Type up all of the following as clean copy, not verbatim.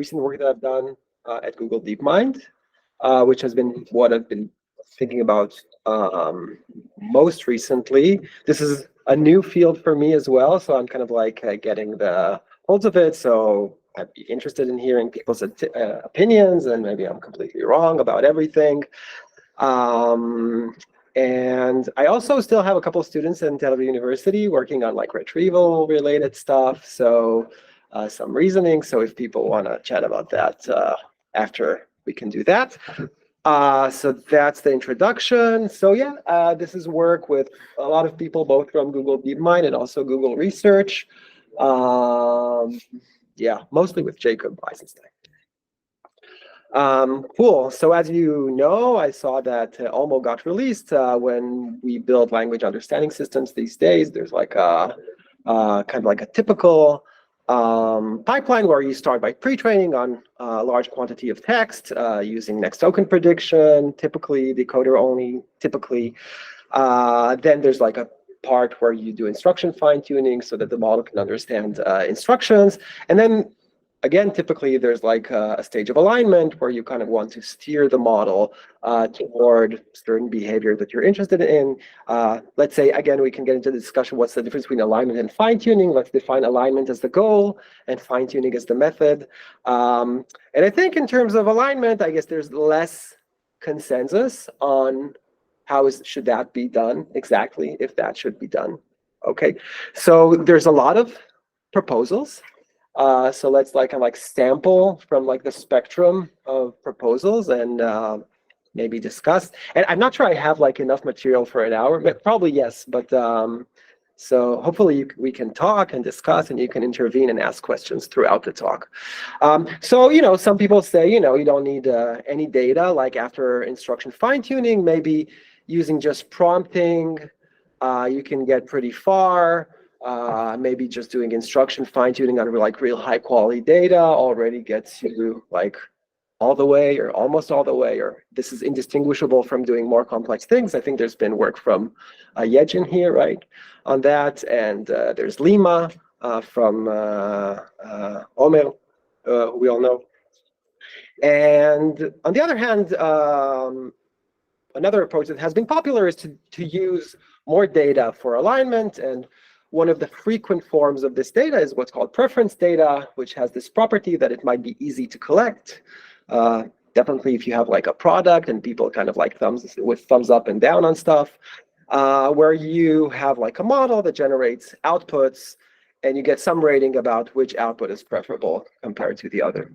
recent work that I've done at Google DeepMind, which has been what I've been thinking about most recently. This is a new field for me as well, so I'm kind of like getting the holds of it. So I'd be interested in hearing people's opinions, and maybe I'm completely wrong about everything. And I also still have a couple of students in Tel Aviv University working on like retrieval related stuff. So some reasoning. So if people want to chat about that after, we can do that. So that's the introduction. So yeah, this is work with a lot of people, both from Google DeepMind and also Google Research. Yeah, mostly with Jacob Eisenstein. Cool. So as you know, I saw that OMO got released when we build language understanding systems these days. There's like a kind of like a typical pipeline where you start by pre-training on a large quantity of text using next token prediction, typically decoder only, typically. Then there's like a part where you do instruction fine-tuning so that the model can understand instructions. And then again, typically there's like a stage of alignment where you kind of want to steer the model toward certain behavior that you're interested in. Let's say, again, we can get into the discussion, what's the difference between alignment and fine-tuning? Let's define alignment as the goal and fine-tuning as the method. And I think in terms of alignment, I guess there's less consensus on how should that be done exactly, if that should be done. Okay, so there's a lot of proposals. So let's like kind of like sample from like the spectrum of proposals and maybe discuss. And I'm not sure I have like enough material for an hour, but probably yes. But so hopefully we can talk and discuss, and you can intervene and ask questions throughout the talk. So you know, some people say you don't need any data like after instruction fine-tuning. Maybe using just prompting, you can get pretty far. Maybe just doing instruction fine-tuning on like real high quality data already gets you like all the way or almost all the way, or this is indistinguishable from doing more complex things. I think there's been work from Yejin here, right, on that. And there's Lima from Omer, who we all know. And on the other hand, another approach that has been popular is to use more data for alignment. And one of the frequent forms of this data is what's called preference data, which has this property that it might be easy to collect. Definitely if you have like a product and people kind of like thumbs up and down on stuff, where you have like a model that generates outputs and you get some rating about which output is preferable compared to the other.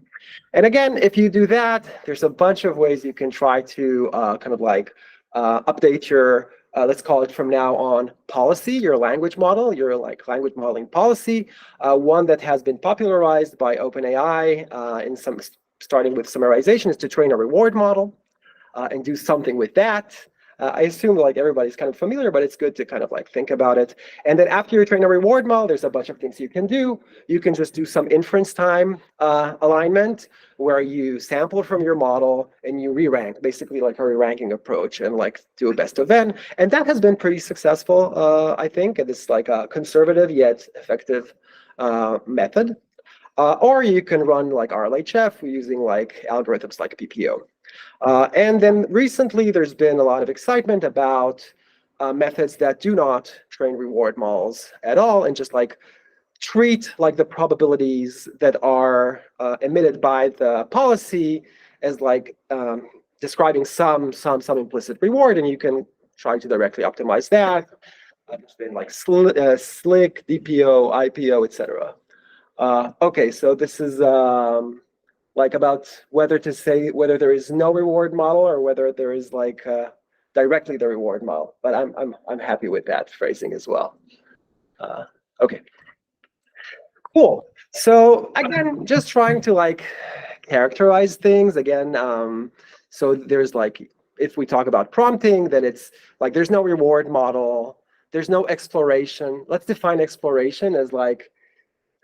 And again, if you do that, there's a bunch of ways you can try to kind of like update your let's call it from now on policy, your language model, your like language modeling policy. One that has been popularized by OpenAI in some, starting with summarization, is to train a reward model and do something with that. I assume like everybody's kind of familiar, but it's good to kind of like think about it. And then after you train a reward model, there's a bunch of things you can do. You can just do some inference time alignment where you sample from your model and you re-rank, basically like a re-ranking approach, and like do a best of n. And that has been pretty successful, I think. And it's like a conservative yet effective method. Or you can run like RLHF using like algorithms like PPO. And then recently, there's been a lot of excitement about methods that do not train reward models at all and just like treat like the probabilities that are emitted by the policy as like describing some implicit reward, and you can try to directly optimize that. There's been like SLIC, DPO, IPO, etc. Okay, so this is like about whether to say whether there is no reward model or whether there is like directly the reward model. But I'm happy with that phrasing as well. Okay, cool. So again, just trying to like characterize things again. So there's like, if we talk about prompting, then it's like there's no reward model, there's no exploration. Let's define exploration as like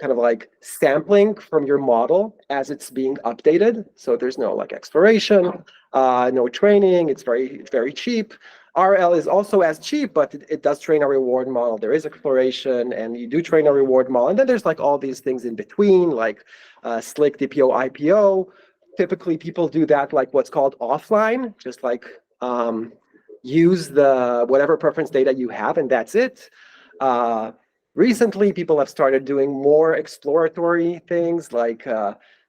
kind of like sampling from your model as it's being updated. So there's no like exploration, no training. It's very cheap. RL is also as cheap, but it does train a reward model. There is exploration, and you do train a reward model. And then there's like all these things in between, like slick DPO, IPO. Typically, people do that like what's called offline, just like use the whatever preference data you have, and that's it. Recently, people have started doing more exploratory things like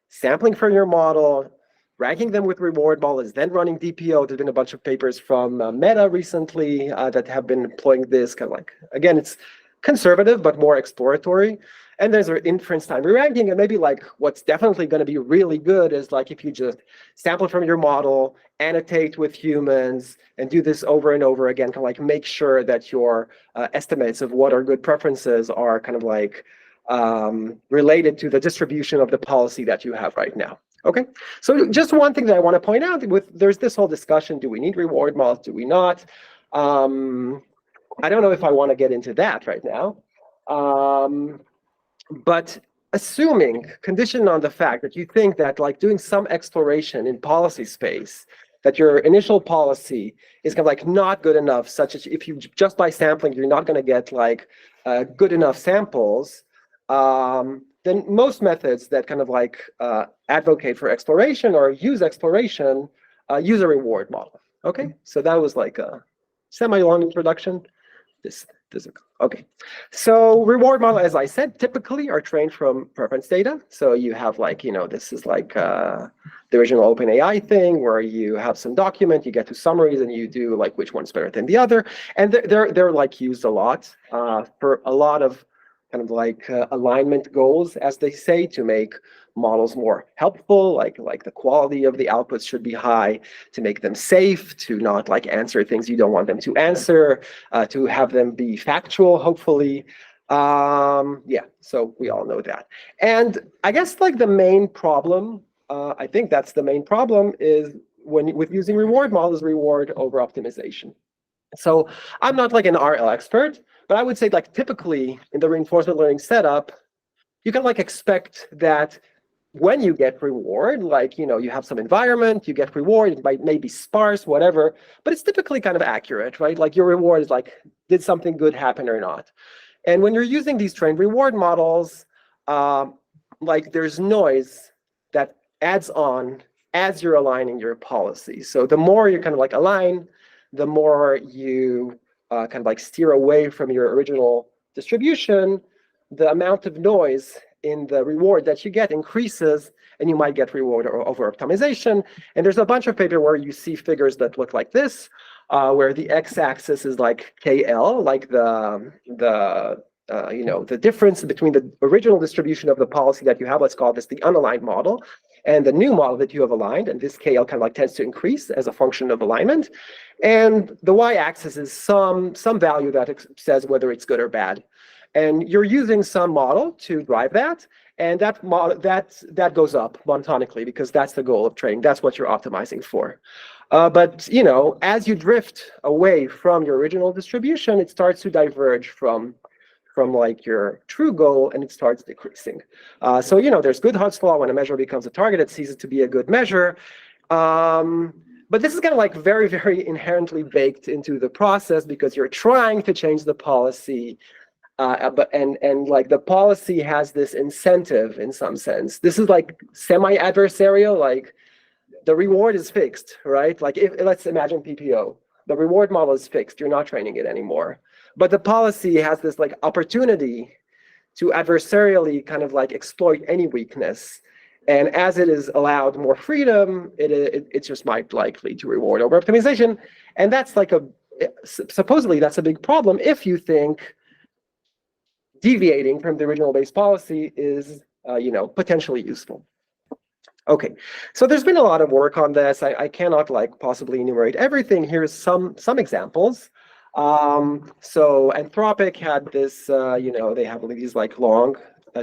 sampling from your model, ranking them with reward models, then running DPO. There's been a bunch of papers from Meta recently that have been employing this kind of like, again, it's conservative, but more exploratory. And there's inference time re-ranking, and maybe like what's definitely going to be really good is like if you just sample from your model, annotate with humans, and do this over and over again, kind of like make sure that your estimates of what are good preferences are kind of like related to the distribution of the policy that you have right now. Okay, so just one thing that I want to point out, there's this whole discussion, do we need reward models, do we not? I don't know if I want to get into that right now. But assuming, conditioned on the fact that you think that like doing some exploration in policy space, that your initial policy is kind of like not good enough, such as if you just by sampling, you're not going to get like good enough samples, then most methods that kind of like advocate for exploration or use exploration use a reward model. Okay, so that was like a semi-long introduction. Okay, so reward model, as I said, typically are trained from preference data. So you have like, this is like the original OpenAI thing where you have some document, you get to summaries, and you do like which one's better than the other. And they're like used a lot for a lot of kind of like alignment goals, as they say, to make models more helpful, like the quality of the outputs should be high, to make them safe, to not like answer things you don't want them to answer, to have them be factual, hopefully. Yeah, so we all know that. And I guess like the main problem, I think that's the main problem, is with using reward models, reward over optimization. So I'm not like an RL expert, but I would say like typically in the reinforcement learning setup, you can like expect that when you get reward, like, you have some environment, you get reward, it may be sparse, whatever, but it's typically kind of accurate, right? Like your reward is like, did something good happen or not? And when you're using these trained reward models, like there's noise that adds on as you're aligning your policy. So the more you kind of like align, the more you kind of like steer away from your original distribution, the amount of noise in the reward that you get increases, and you might get reward over optimization. And there's a bunch of paper where you see figures that look like this, where the x-axis is like KL, like the difference between the original distribution of the policy that you have, let's call this the unaligned model, and the new model that you have aligned, and this KL kind of like tends to increase as a function of alignment. And the y-axis is some value that says whether it's good or bad. And you're using some model to drive that, and that model that goes up monotonically because that's the goal of training. That's what you're optimizing for. But as you drift away from your original distribution, it starts to diverge from like your true goal, and it starts decreasing. So there's good Hud's law. When a measure becomes a target, it ceases to be a good measure. But this is kind of like very, very inherently baked into the process because you're trying to change the policy. And like the policy has this incentive in some sense. This is like semi-adversarial, like the reward is fixed, right? Like let's imagine PPO. The reward model is fixed. You're not training it anymore. But the policy has this like opportunity to adversarially kind of like exploit any weakness. And as it is allowed more freedom, it just might likely to reward over optimization. And that's like supposedly that's a big problem if you think deviating from the original base policy is, potentially useful. Okay, so there's been a lot of work on this. I cannot like possibly enumerate everything. Here's some examples. So Anthropic had this, they have these like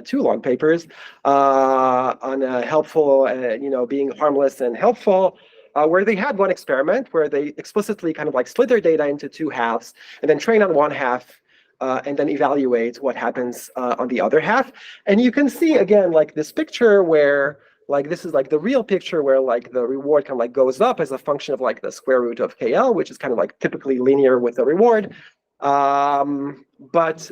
two long papers on helpful, being harmless and helpful, where they had one experiment where they explicitly kind of like split their data into two halves and then train on one half and then evaluate what happens on the other half. And you can see, again, like this picture where like this is like the real picture where like the reward kind of like goes up as a function of like the square root of KL, which is kind of like typically linear with the reward. But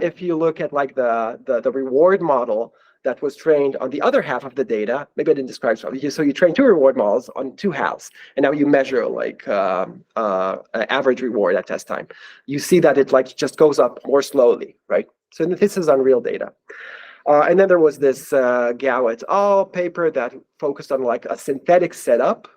if you look at like the reward model that was trained on the other half of the data, maybe I didn't describe it. So you train two reward models on two halves, and now you measure like average reward at test time. You see that it like just goes up more slowly, right? So this is on real data. And then there was this Gao et al. Paper that focused on like a synthetic setup,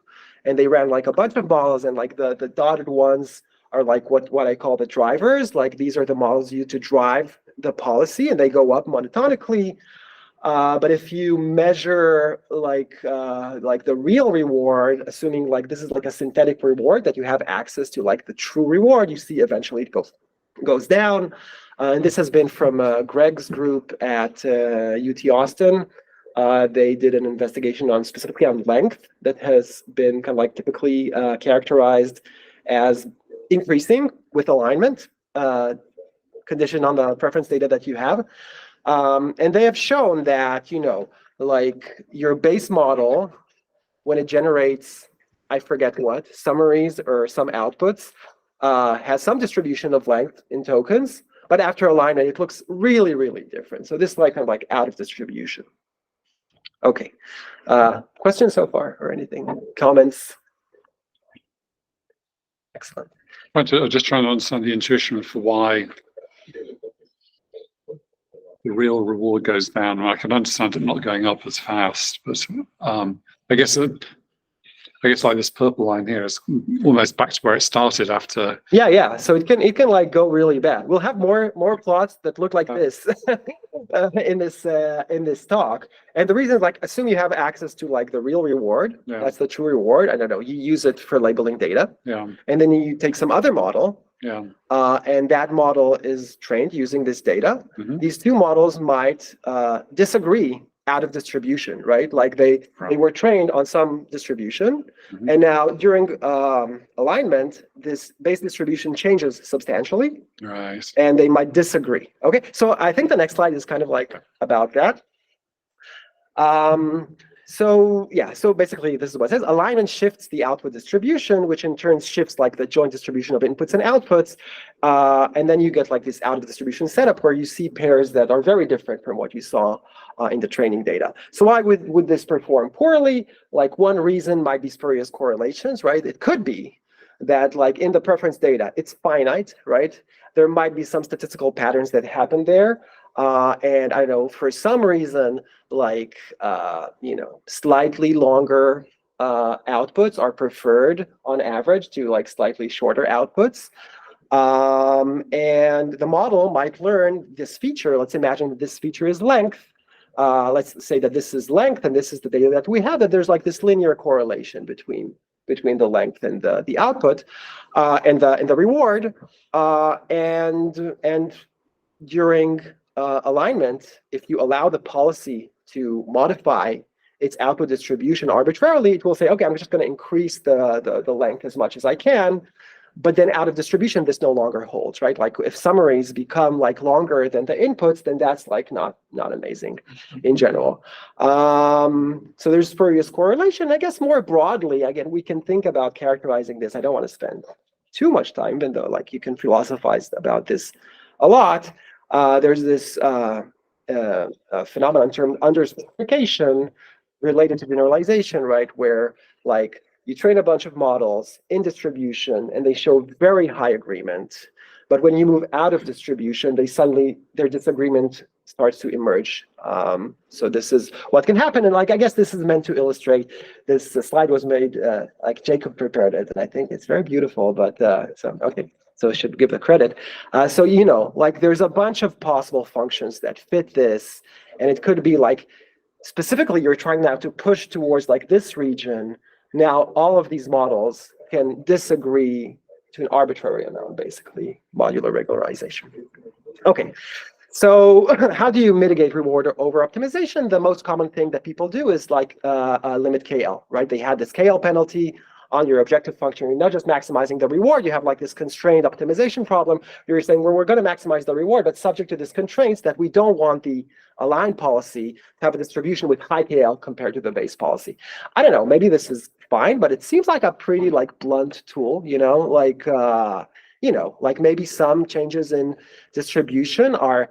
and they ran like a bunch of models, and like the dotted ones are like what I call the drivers. Like these are the models used to drive the policy, and they go up monotonically. But if you measure like the real reward, assuming like this is like a synthetic reward that you have access to like the true reward, you see eventually it goes down. And this has been from Greg's group at UT Austin. They did an investigation on specifically on length that has been kind of like typically characterized as increasing with alignment, conditioned on the preference data that you have. And they have shown that, you know, like your base model, when it generates, I forget what, summaries or some outputs, has some distribution of length in tokens, but after alignment, it looks really, really different. So this is like kind of like out of distribution. Okay. Questions so far or anything? Comments? Excellent. I'm just trying to understand the intuition for why the real reward goes down. I can understand it not going up as fast, but I guess like this purple line here is almost back to where it started after. Yeah. So it can like go really bad. We'll have more plots that look like this in this talk. And the reason is like assume you have access to like the real reward. Yeah. That's the true reward. I don't know. You use it for labeling data. Yeah. And then you take some other model. Yeah. And that model is trained using this data. Mm-hmm. These two models might disagree out of distribution, right? Like they were trained on some distribution, mm-hmm. and now during alignment, this base distribution changes substantially, right? And they might disagree. Okay, so I think the next slide is kind of like about that. So basically this is what it says. Alignment shifts the output distribution, which in turn shifts like the joint distribution of inputs and outputs. And then you get like this out of distribution setup where you see pairs that are very different from what you saw in the training data. So why would this perform poorly? Like one reason might be spurious correlations, right? It could be that like in the preference data, it's finite, right? There might be some statistical patterns that happen there. And I know for some reason, like, you know, slightly longer outputs are preferred on average to like slightly shorter outputs. And the model might learn this feature. Let's imagine that this feature is length. Let's say that this is length and this is the data that we have, that there's like this linear correlation between the length and the output and the reward. And during alignment, if you allow the policy to modify its output distribution arbitrarily, it will say, okay, I'm just going to increase the length as much as I can. But then out of distribution, this no longer holds, right? Like if summaries become like longer than the inputs, then that's like not amazing in general. So there's spurious correlation. I guess more broadly, again, we can think about characterizing this. I don't want to spend too much time, even though like you can philosophize about this a lot. There's this phenomenon termed underspecification related to generalization, right? Where like you train a bunch of models in distribution and they show very high agreement. But when you move out of distribution, their disagreement starts to emerge. So this is what can happen. And like, I guess this is meant to illustrate this. The slide was made, like Jacob prepared it. And I think it's very beautiful, but okay. So I should give the credit. So, you know, like there's a bunch of possible functions that fit this. And it could be like, specifically, you're trying now to push towards like this region. Now, all of these models can disagree to an arbitrary amount, basically, modular regularization. Okay, so how do you mitigate reward or over-optimization? The most common thing that people do is like limit KL, right? They had this KL penalty on your objective function. You're not just maximizing the reward. You have like this constrained optimization problem. You're saying, well, we're going to maximize the reward, but subject to this constraints that we don't want the align policy to have a distribution with high KL compared to the base policy. I don't know, maybe this is fine, but it seems like a pretty like blunt tool, like maybe some changes in distribution are,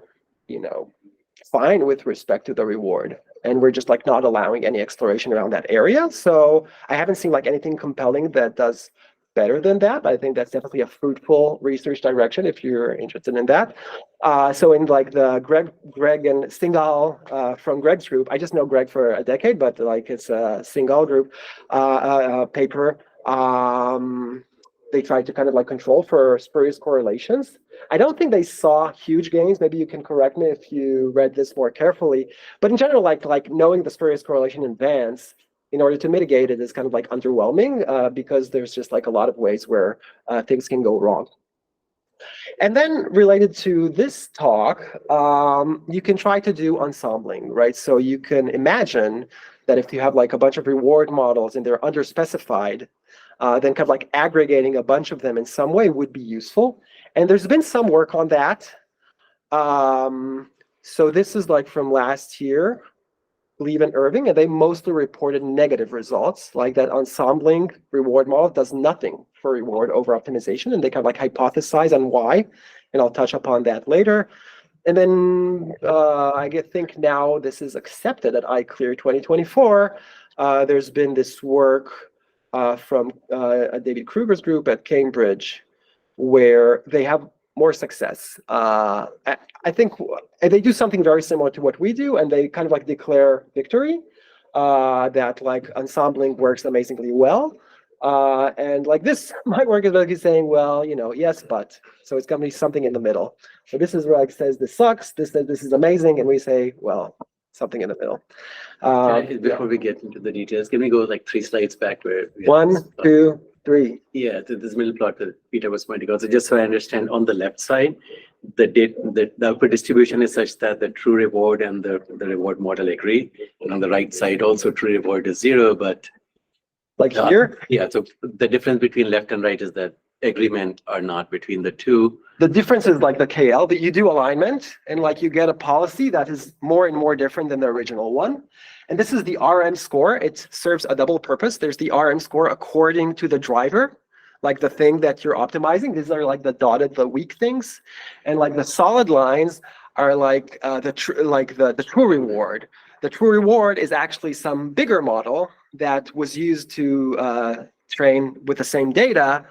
fine with respect to the reward. And we're just like not allowing any exploration around that area. So I haven't seen like anything compelling that does better than that. I think that's definitely a fruitful research direction if you're interested in that. So in like the Greg and Singal from Greg's group, I just know Greg for a decade, but like it's a Singal group paper. They tried to kind of like control for spurious correlations. I don't think they saw huge gains. Maybe you can correct me if you read this more carefully. But in general, like knowing the spurious correlation in advance in order to mitigate it is kind of like underwhelming because there's just like a lot of ways where things can go wrong. And then related to this talk, you can try to do ensembling, right? So you can imagine that if you have like a bunch of reward models and they're underspecified, then kind of like aggregating a bunch of them in some way would be useful. And there's been some work on that. So this is like from last year, Leave and Irving, and they mostly reported negative results, like that ensembling reward model does nothing for reward over optimization, and they kind of like hypothesize on why, and I'll touch upon that later. And then I think now this is accepted at iClear 2024. There's been this work from David Kruger's group at Cambridge, where they have more success. I think they do something very similar to what we do, and they kind of like declare victory, that like ensembling works amazingly well. And like this, my work is like saying, well, yes, but. So it's going to be something in the middle. So this is where like says this sucks, this says this is amazing, and we say, well, something in the middle. Before we get into the details, can we go like 3 slides back where we 1, 2, 3. Yeah, this middle plot that Peter was pointing out. So just so I understand, on the left side, the output distribution is such that the true reward and the reward model agree. And on the right side, also true reward is 0, but like here? Yeah, so the difference between left and right is that agreement are not between the two. The difference is like the KL, that you do alignment and like you get a policy that is more and more different than the original one. And this is the RM score. It serves a double purpose. There's the RM score according to the driver, like the thing that you're optimizing. These are like the dotted, the weak things. And like the solid lines are like the true reward. The true reward is actually some bigger model that was used to train with the same data.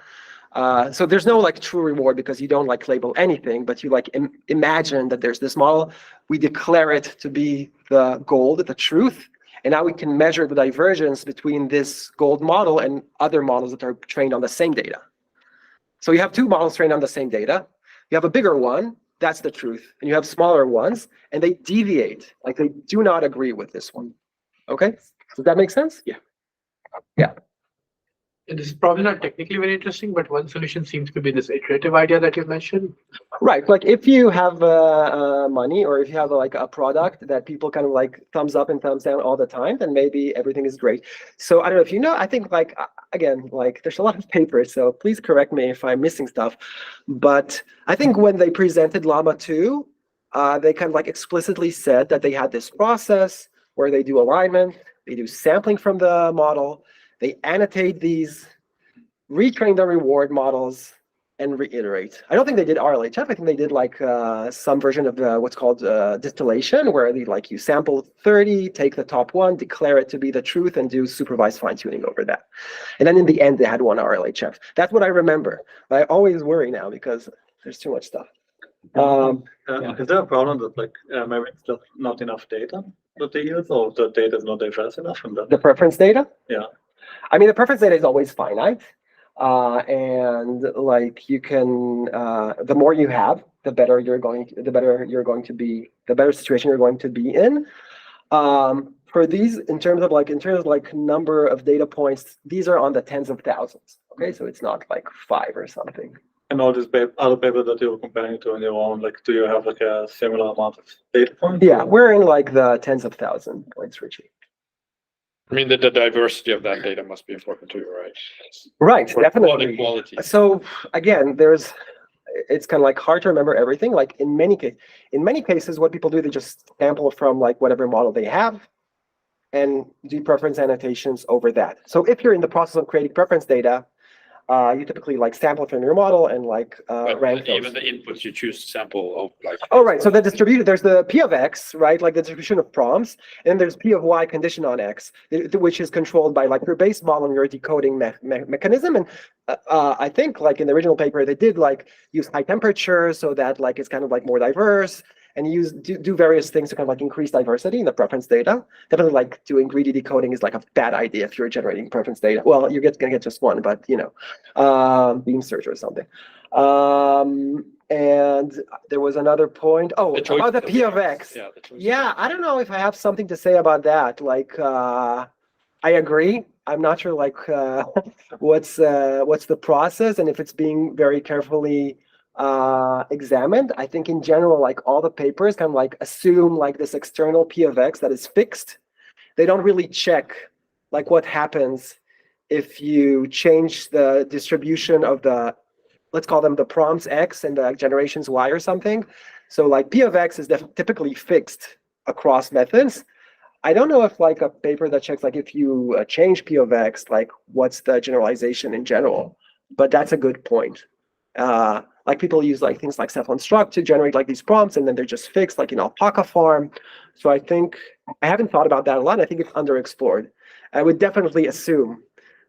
So there's no like true reward because you don't like label anything, but you like imagine that there's this model. We declare it to be the gold, the truth, and now we can measure the divergence between this gold model and other models that are trained on the same data. So you have 2 models trained on the same data. You have a bigger one, that's the truth, and you have smaller ones, and they deviate, like they do not agree with this one. Okay, does that make sense? Yeah. Yeah. This is probably not technically very interesting, but one solution seems to be this iterative idea that you mentioned. Right, like if you have money, or if you have like a product that people kind of like thumbs up and thumbs down all the time, then maybe everything is great. So I don't know if you know, I think like, again, like there's a lot of papers, so please correct me if I'm missing stuff. But I think when they presented Llama 2, they kind of like explicitly said that they had this process where they do alignment, they do sampling from the model, they annotate these, retrain the reward models, and reiterate. I don't think they did RLHF. I think they did like some version of what's called distillation, where they like you sample 30, take the top one, declare it to be the truth, and do supervised fine tuning over that. And then in the end, they had one RLHF. That's what I remember. But I always worry now because there's too much stuff. Is there a problem that like maybe it's just not enough data that they use, or the data is not diverse enough? And The preference data? Yeah. I mean, the preference data is always finite. And like you can, the more you have, the better situation you're going to be in. For these, in terms of number of data points, these are on the tens of thousands. Okay, so it's not like 5 or something. And all these other papers that you were comparing to on your own, like, do you have like a similar amount of data points? Yeah, we're in like the tens of thousand points, Richie. I mean, the diversity of that data must be important too, right? Right, For definitely. quality. So again, it's kind of like hard to remember everything. Like in many cases, what people do, they just sample from like whatever model they have and do preference annotations over that. So if you're in the process of creating preference data, you typically like sample from your model and like But rank those. even the inputs you choose to sample of like. Oh, right. So the distribution, there's the P of X, right? Like the distribution of prompts, and there's P of Y condition on X, which is controlled by like your base model and your decoding mechanism. And I think like in the original paper, they did like use high temperature so that like it's kind of like more diverse, and do various things to kind of like increase diversity in the preference data. Definitely like doing greedy decoding is like a bad idea if you're generating preference data. Well, you're gonna get just one, but you know, beam search or something. And there was another point. Oh, about the P of X. Yeah, the choice. Yeah, I don't know if I have something to say about that. Like, I agree. I'm not sure like what's the process and if it's being very carefully examined. I think in general, like all the papers kind of like assume like this external P of X that is fixed. They don't really check like what happens if you change the distribution of the, let's call them the prompts X and the generations Y or something. So like P of X is typically fixed across methods. I don't know if like a paper that checks like if you change P of X, like what's the generalization in general, but that's a good point. Like people use like things like self-instruct to generate like these prompts and then they're just fixed like in alpaca farm. So I think, I haven't thought about that a lot. I think it's underexplored. I would definitely assume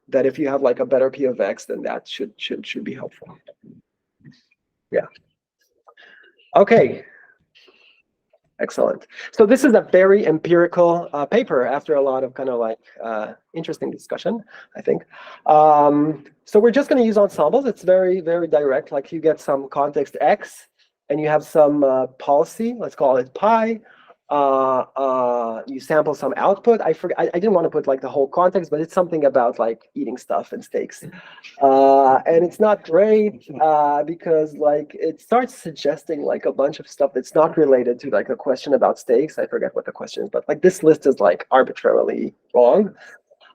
that if you have like a better P of X, then that should be helpful. Yeah. Okay. Excellent. So this is a very empirical paper after a lot of kind of like interesting discussion, I think. So we're just going to use ensembles. It's very, very direct. Like you get some context X and you have some policy, let's call it pi. You sample some output. I didn't want to put like the whole context, but it's something about like eating stuff and steaks. And it's not great because like it starts suggesting like a bunch of stuff that's not related to like a question about steaks. I forget what the question is, but like this list is like arbitrarily wrong.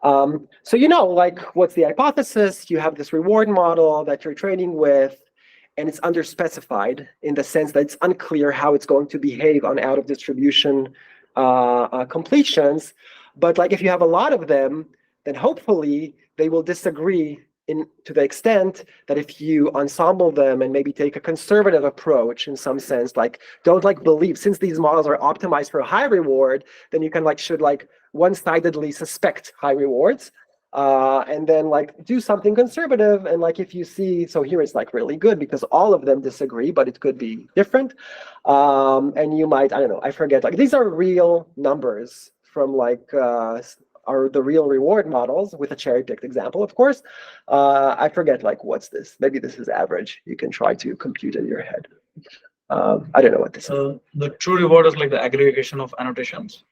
So like what's the hypothesis? You have this reward model that you're training with, and it's underspecified in the sense that it's unclear how it's going to behave on out of distribution completions. But like if you have a lot of them, then hopefully they will disagree to the extent that if you ensemble them and maybe take a conservative approach in some sense, like don't like believe, since these models are optimized for a high reward, then you can should one-sidedly suspect high rewards. And then do something conservative, and if you see, so here it's really good because all of them disagree, but it could be different. And you might, I don't know, I forget, these are real numbers from are the real reward models with a cherry-picked example, of course. I forget what's this? Maybe this is average. You can try to compute in your head. I don't know what this is. The true reward is the aggregation of annotations.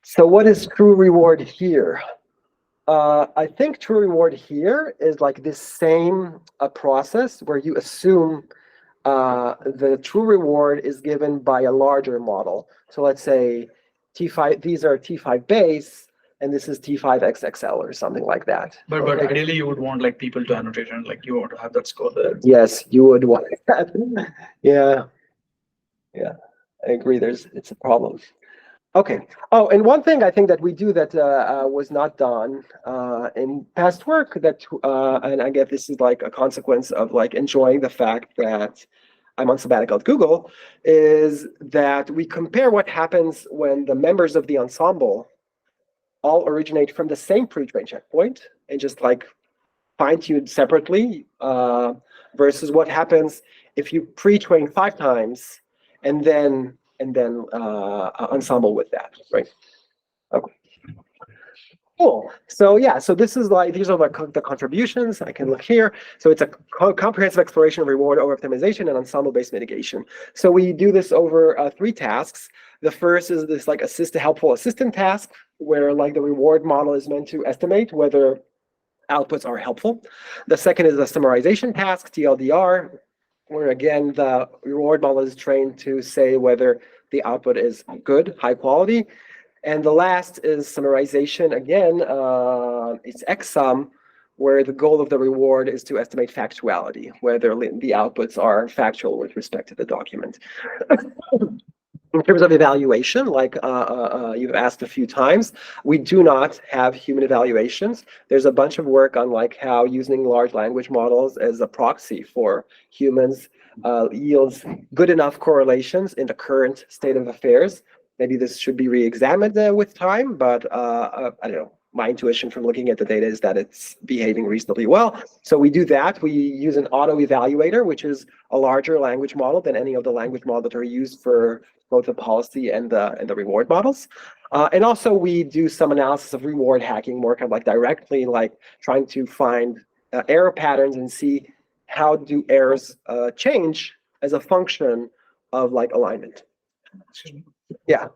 So what is true reward here? I think true reward here is this same process where you assume the true reward is given by a larger model. So let's say T5, these are T5 base, and this is T5 XXL or something like that. But ideally you would want people to annotate and you want to have that score there. Yes, you would want that. Yeah, I agree. It's a problem. Okay. Oh, and one thing I think that we do that was not done in past work that, and I guess this is a consequence of enjoying the fact that I'm on sabbatical at Google, is that we compare what happens when the members of the ensemble all originate from the same pre-train checkpoint and just fine-tuned separately versus what happens if you pre-train 5 times and then ensemble with that, right? Okay. Cool. So yeah, so this is these are the contributions. I can look here. So it's a comprehensive exploration of reward over optimization and ensemble-based mitigation. So we do this over 3 tasks. The first is this helpful assistant task, where the reward model is meant to estimate whether outputs are helpful. The second is the summarization task, TLDR, where again the reward model is trained to say whether the output is good, high quality. And the last is summarization. Again, it's XSum, where the goal of the reward is to estimate factuality, whether the outputs are factual with respect to the document. In terms of evaluation, like you've asked a few times, we do not have human evaluations. There's a bunch of work on like how using large language models as a proxy for humans yields good enough correlations in the current state of affairs. Maybe this should be re-examined with time, but I don't know. My intuition from looking at the data is that it's behaving reasonably well. So we do that. We use an auto-evaluator, which is a larger language model than any of the language models that are used for both the policy and the reward models. And also we do some analysis of reward hacking, more kind of like directly, like trying to find error patterns and see how do errors change as a function of like alignment. Excuse me. Yeah.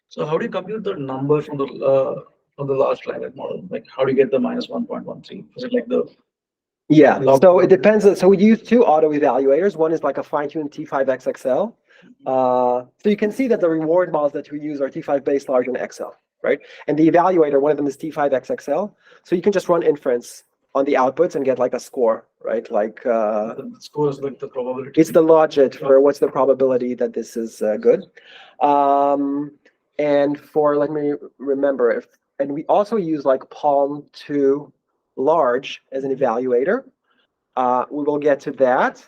So how do you compute the number from the large language model? Like how do you get the minus 1.13? Is it like the Yeah, so it depends. So we use two auto evaluators. One is like a fine-tuned T5XXL. So you can see that the reward models that we use are T5 base, large, and XL, right? And the evaluator, one of them is T5XXL. So you can just run inference on the outputs and get like a score, right? Like the score is like the probability. it's the logit for what's the probability that this is good. And for, let me remember, and we also use like Palm 2 large as an evaluator. We will get to that.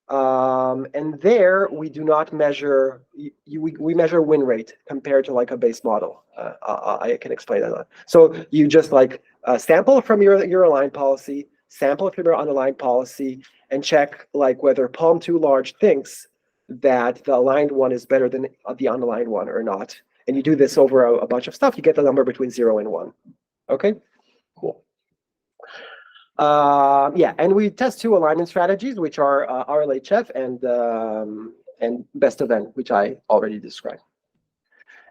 And there we do not measure, we measure win rate compared to like a base model. I can explain that. So you just like sample from your aligned policy, sample from your unaligned policy, and check like whether Palm 2 large thinks that the aligned one is better than the unaligned one or not. And you do this over a bunch of stuff, you get the number between 0 and 1. Okay, cool. Yeah, and we test two alignment strategies, which are RLHF and best event, which I already described.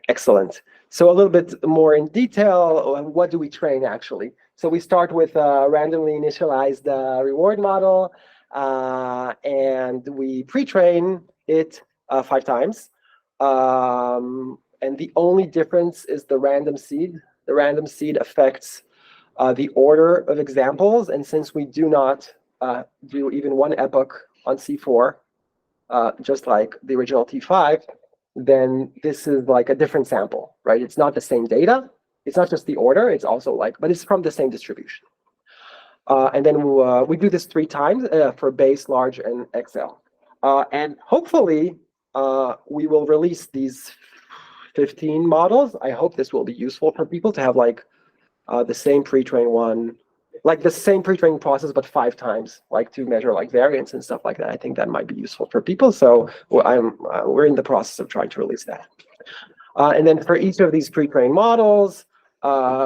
Excellent. So a little bit more in detail, what do we train actually? So we start with a randomly initialized reward model, and we pre-train it 5 times. And the only difference is the random seed. The random seed affects the order of examples, and since we do not do even one epoch on C4, just like the original T5, then this is like a different sample, right? It's not the same data. It's not just the order. It's also like, but it's from the same distribution. And then we do this 3 times for base, large, and XL. And hopefully, we will release these 15 models. I hope this will be useful for people to have like the same pre-train one, like the same pre-training process, but 5 times, like to measure like variance and stuff like that. I think that might be useful for people. So we're in the process of trying to release that. And then for each of these pre-trained models,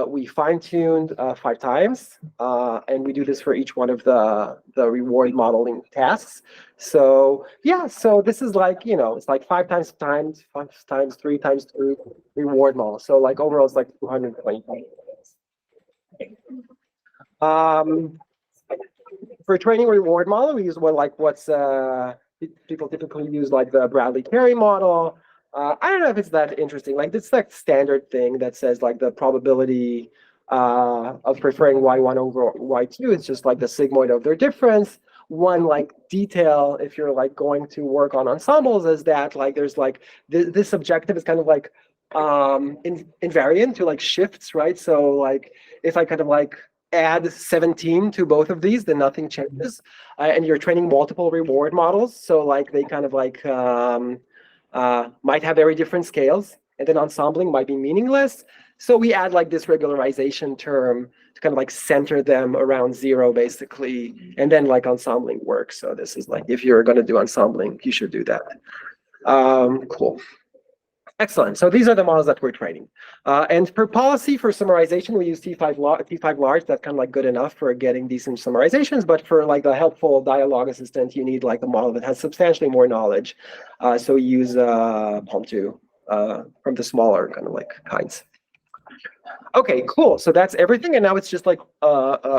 we fine-tuned 5 times, and we do this for each one of the reward modeling tasks. So yeah, so this is like, you know, it's like 5 times 3 times 2 reward model. So like overall, it's like 220. For training reward model, we use one like what's people typically use like the Bradley-Carey model. I don't know if it's that interesting. Like it's like standard thing that says like the probability of preferring Y1 over Y2 is just like the sigmoid of their difference. One like detail, if you're like going to work on ensembles, is that like there's like this objective is kind of like invariant to like shifts, right? So like if I kind of like add 17 to both of these, then nothing changes. And you're training multiple reward models, so like they kind of like might have very different scales, and then ensembling might be meaningless. So we add like this regularization term to kind of like center them around 0 basically, and then like ensembling works. So this is like, if you're going to do ensembling, you should do that. Cool. Excellent. So these are the models that we're training. And for policy, for summarization, we use T5 large. That's kind of like good enough for getting decent summarizations. But for like the helpful dialogue assistant, you need like a model that has substantially more knowledge. So we use Palm 2 from the smaller kind of like kinds. Okay, cool. So that's everything. And now it's just like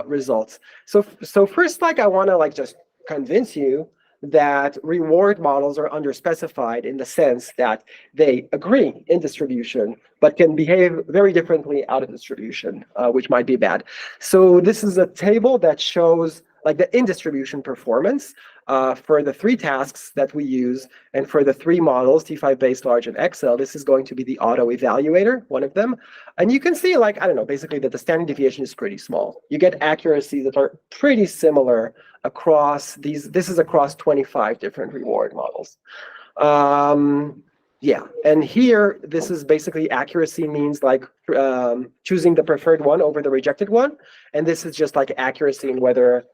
results. So first, like I want to like just convince you that reward models are underspecified in the sense that they agree in distribution, but can behave very differently out of distribution, which might be bad. So this is a table that shows like the in-distribution performance for the 3 tasks that we use, and for the 3 models, T5 base, large, and XL. This is going to be the auto evaluator, one of them. And you can see, like, I don't know, basically that the standard deviation is pretty small. You get accuracies that are pretty similar across these. This is across 25 different reward models. Yeah, and here, this is basically accuracy means like choosing the preferred one over the rejected one. And this is just like accuracy in whether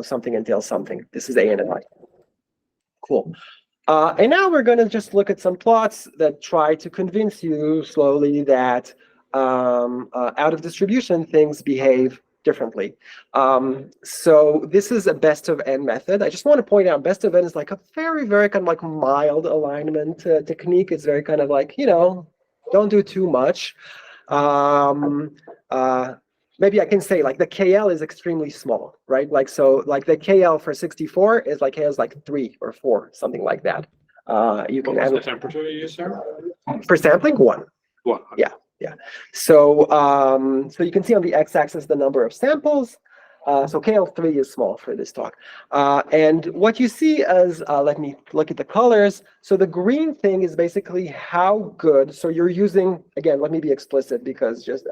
something entails something. This is ANMI. Cool. And now we're going to just look at some plots that try to convince you slowly that out of distribution, things behave differently. So this is a best of n method. I just want to point out best of n is like a very, very kind of like mild alignment technique. It's very kind of like, don't do too much. Maybe I can say like the KL is extremely small, right? Like, so like the KL for 64 is like KL is like 3 or 4, something like that. You can What was the temperature you used, sir? for sampling 1. 1. Yeah. Yeah. So so you can see on the x-axis the number of samples. So KL3 is small for this talk. And what you see is, let me look at the colors. So the green thing is basically how good. So you're using, again, let me be explicit because just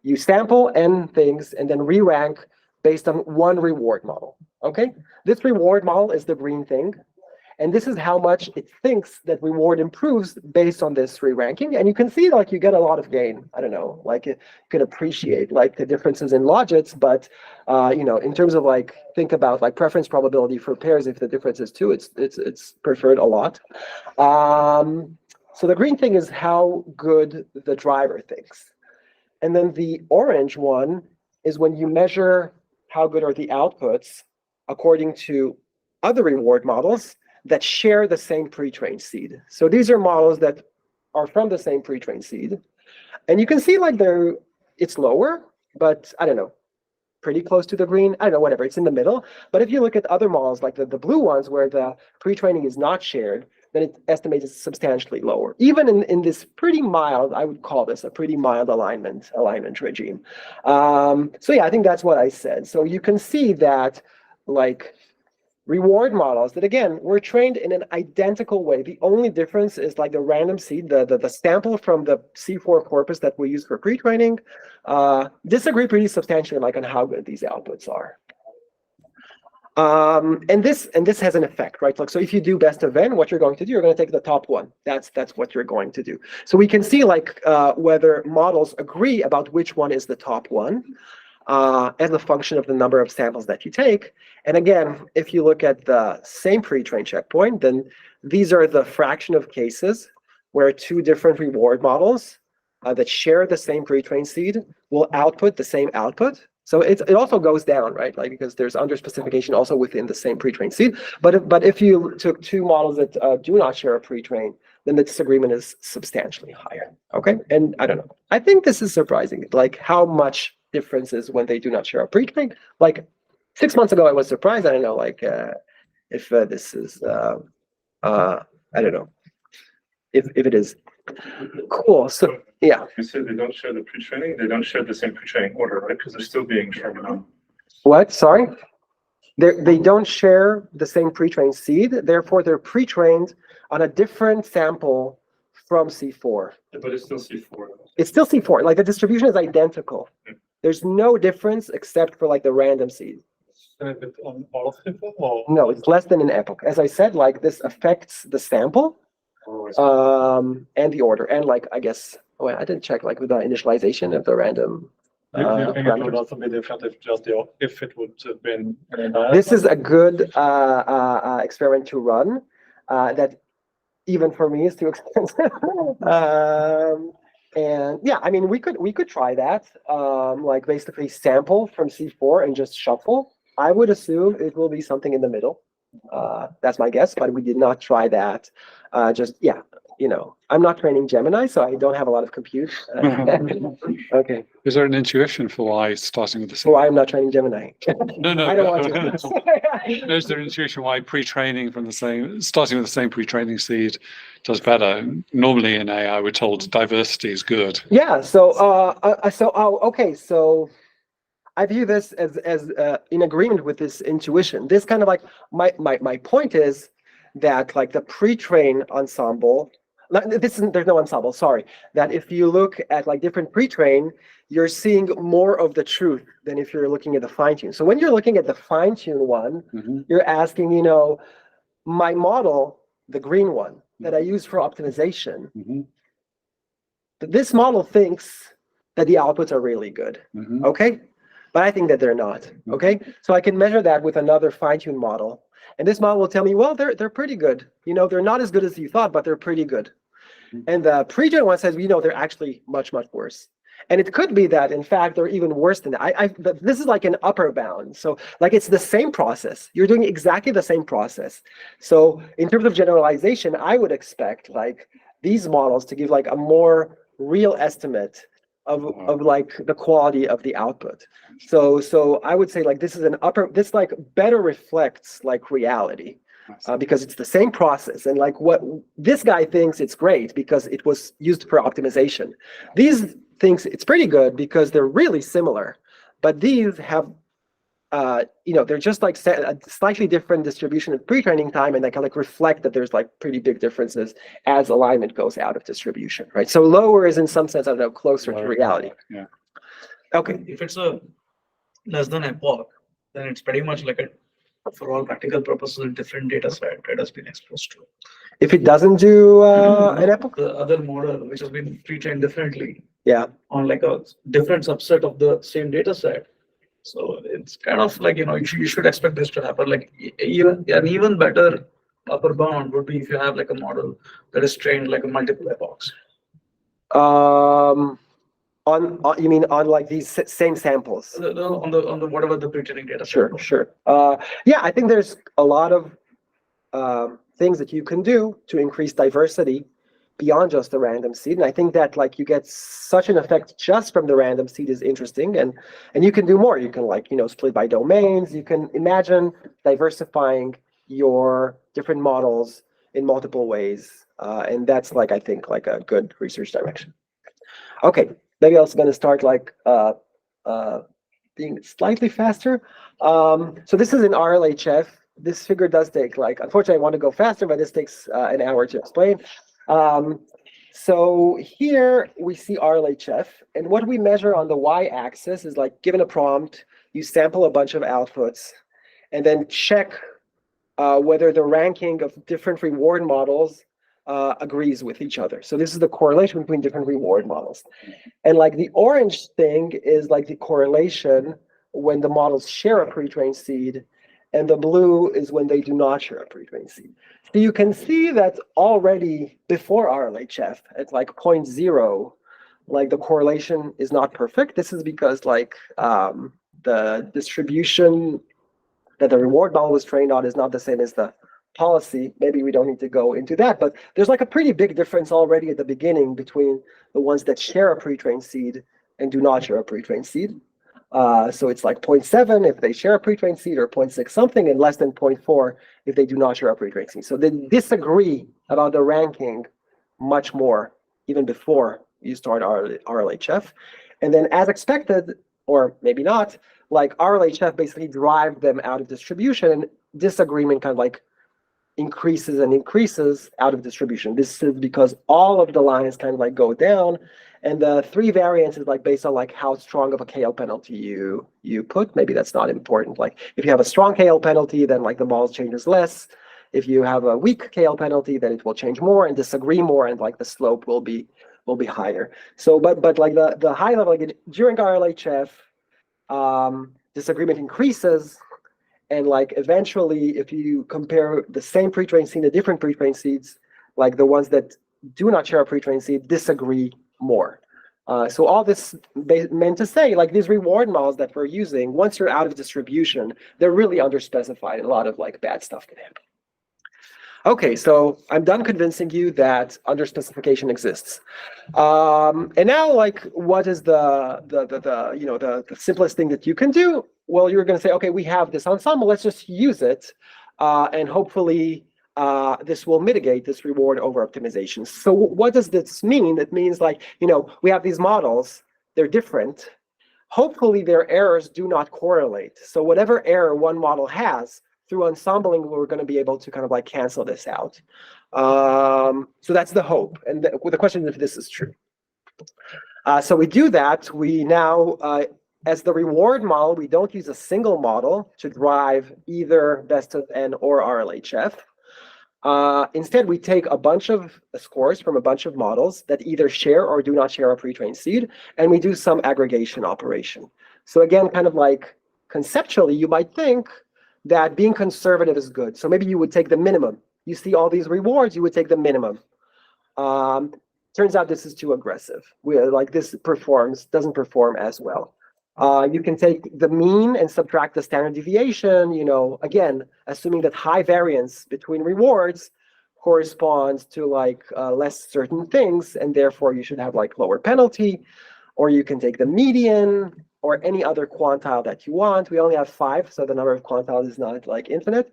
you sample n things and then re-rank based on 1 reward model. Okay? This reward model is the green thing. And this is how much it thinks that reward improves based on this re-ranking. And you can see like you get a lot of gain. I don't know, like you can appreciate like the differences in logits, but in terms of like think about like preference probability for pairs, if the difference is 2, it's preferred a lot. So the green thing is how good the driver thinks. And then the orange one is when you measure how good are the outputs according to other reward models that share the same pre-trained seed. So these are models that are from the same pre-trained seed. And you can see like it's lower, but I don't know, pretty close to the green. I don't know, whatever, it's in the middle. But if you look at other models, like the blue ones where the pre-training is not shared, then it estimates substantially lower. Even in this pretty mild, I would call this a pretty mild alignment regime. So yeah, I think that's what I said. So you can see that like reward models that, again, were trained in an identical way. The only difference is like the random seed, the sample from the C4 corpus that we use for pre-training, disagree pretty substantially like on how good these outputs are. And this has an effect, right? Like, so if you do best of n, what you're going to do, you're going to take the top one. That's what you're going to do. So we can see like whether models agree about which one is the top one. As a function of the number of samples that you take. And again, if you look at the same pre-trained checkpoint, then these are the fraction of cases where 2 different reward models that share the same pre-trained seed will output the same output. So it also goes down, right? Like because there's underspecification also within the same pre-trained seed. But if you took 2 models that do not share a pre-train, then the disagreement is substantially higher. Okay, and I don't know. I think this is surprising, like how much differences when they do not share a pre-train. Like 6 months ago, I was surprised. I don't know, like if this is, I don't know, if it is. Cool. So yeah. You said they don't share the pre-training. They don't share the same pre-training order, right? Because they're still being trained on. What? Sorry. They don't share the same pre-trained seed. Therefore, they're pre-trained on a different sample from C4. But it's still C4. It's still C4. Like the distribution is identical. There's no difference except for like the random seed. On all of them? Or? No, it's less than an epoch. As I said, like this affects the sample and the order. And like, I guess, well, I didn't check like with the initialization of the random. You think it would also be different if it would have been. This is a good experiment to run that even for me is too expensive. And yeah, I mean, we could try that, like basically sample from C4 and just shuffle. I would assume it will be something in the middle. That's my guess, but we did not try that. Just, yeah, I'm not training Gemini, so I don't have a lot of compute. Okay. Is there an intuition for why starting with the So I'm not training Gemini. No. I don't want to. Is there an intuition why pre-training starting with the same pre-training seed does better? Normally in AI, we're told diversity is good. Yeah. Okay. So I view this as in agreement with this intuition. This kind of like my point is that like the pre-train ensemble. There's no ensemble, sorry. That if you look at like different pre-train, you're seeing more of the truth than if you're looking at the fine-tune. So when you're looking at the fine-tune one, you're asking, my model, the green one that I use for optimization, this model thinks that the outputs are really good, okay? But I think that they're not, okay? So I can measure that with another fine-tune model. And this model will tell me, well, they're pretty good. They're not as good as you thought, but they're pretty good. And the pre-train one says, they're actually much, much worse. And it could be that, in fact, they're even worse than that. But this is like an upper bound. So like it's the same process. You're doing exactly the same process. So in terms of generalization, I would expect like these models to give like a more real estimate of like the quality of the output. So I would say like this like better reflects like reality because it's the same process. And like what this guy thinks it's great because it was used for optimization. These thinks it's pretty good because they're really similar, but these have they're just like a slightly different distribution of pre-training time, and they can like reflect that there's like pretty big differences as alignment goes out of distribution, right? So lower is in some sense, I don't know, closer to reality. Yeah. Okay. If it's a less than epoch, then it's pretty much like for all practical purposes, a different data set that has been exposed to. If it doesn't do an epoch? The other model, which has been pre-trained differently. Yeah. On like a different subset of the same data set. So it's kind of like, you should expect this to happen. Like an even better upper bound would be if you have like a model that is trained like a multiple epochs. You mean on like these same samples? On the whatever the pre-training data. Sure. Yeah, I think there's a lot of things that you can do to increase diversity beyond just the random seed. And I think that like you get such an effect just from the random seed is interesting, and you can do more. You can like, split by domains. You can imagine diversifying your different models in multiple ways. And that's like, I think like a good research direction. Okay, maybe I was going to start like being slightly faster. So this is in RLHF. This figure does take like, unfortunately I want to go faster, but this takes an hour to explain. So here we see RLHF, and what we measure on the y-axis is like given a prompt, you sample a bunch of outputs, and then check whether the ranking of different reward models agrees with each other. So this is the correlation between different reward models. And like the orange thing is like the correlation when the models share a pre-trained seed, and the blue is when they do not share a pre-trained seed. So you can see that already before RLHF, at like 0.0, like the correlation is not perfect. This is because like the distribution that the reward model was trained on is not the same as the policy. Maybe we don't need to go into that, but there's like a pretty big difference already at the beginning between the ones that share a pre-trained seed and do not share a pre-trained seed. So it's like 0.7 if they share a pre-trained seed, or 0.6 something, and less than 0.4 if they do not share a pre-trained seed. So they disagree about the ranking much more even before you start RLHF. And then as expected, or maybe not, like RLHF basically drive them out of distribution, and disagreement kind of like increases and increases out of distribution. This is because all of the lines kind of like go down, and the three variants is like based on like how strong of a KL penalty you put. Maybe that's not important. Like if you have a strong KL penalty, then like the model changes less. If you have a weak KL penalty, then it will change more and disagree more, and like the slope will be higher. So but like the high level, like during RLHF, disagreement increases. And like eventually, if you compare the same pre-trained seed to different pre-trained seeds, like the ones that do not share a pre-trained seed disagree more. So all this meant to say, like these reward models that we're using, once you're out of distribution, they're really underspecified. A lot of like bad stuff can happen. Okay, so I'm done convincing you that underspecification exists. And now, like, what is the simplest thing that you can do? Well, you're going to say, okay, we have this ensemble. Let's just use it, and hopefully this will mitigate this reward over optimization. So what does this mean? It means like, we have these models. They're different. Hopefully, their errors do not correlate. So whatever error one model has, through ensembling, we're going to be able to kind of like cancel this out. So that's the hope. And the question is if this is true. So we do that. We now, as the reward model, we don't use a single model to drive either best of N or RLHF. Instead, we take a bunch of scores from a bunch of models that either share or do not share a pre-trained seed, and we do some aggregation operation. So again, kind of like conceptually, you might think that being conservative is good. So maybe you would take the minimum. You see all these rewards, you would take the minimum. Turns out this is too aggressive. This doesn't perform as well. You can take the mean and subtract the standard deviation, again, assuming that high variance between rewards corresponds to less certain things, and therefore you should have lower penalty. Or you can take the median or any other quantile that you want. We only have 5, so the number of quantiles is not infinite.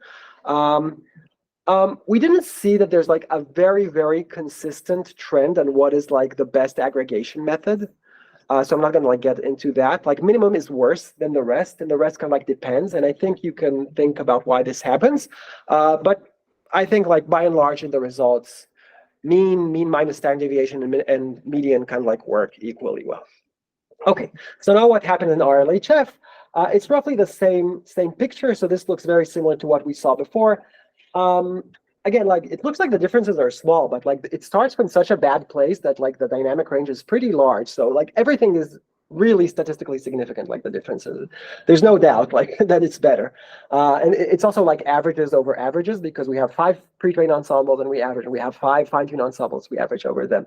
We didn't see that there's a very, very consistent trend on what is the best aggregation method. So I'm not going to get into that. Minimum is worse than the rest, and the rest kind of depends. And I think you can think about why this happens. But I think by and large in the results, mean minus standard deviation and median kind of work equally well. Okay, so now what happened in RLHF? It's roughly the same picture. So this looks very similar to what we saw before. Again, it looks like the differences are small, but it starts from such a bad place that the dynamic range is pretty large. So everything is really statistically significant, the differences. There's no doubt that it's better. And it's also averages over averages, because we have 5 pre-trained ensembles and we have 5 fine-tuned ensembles, we average over them.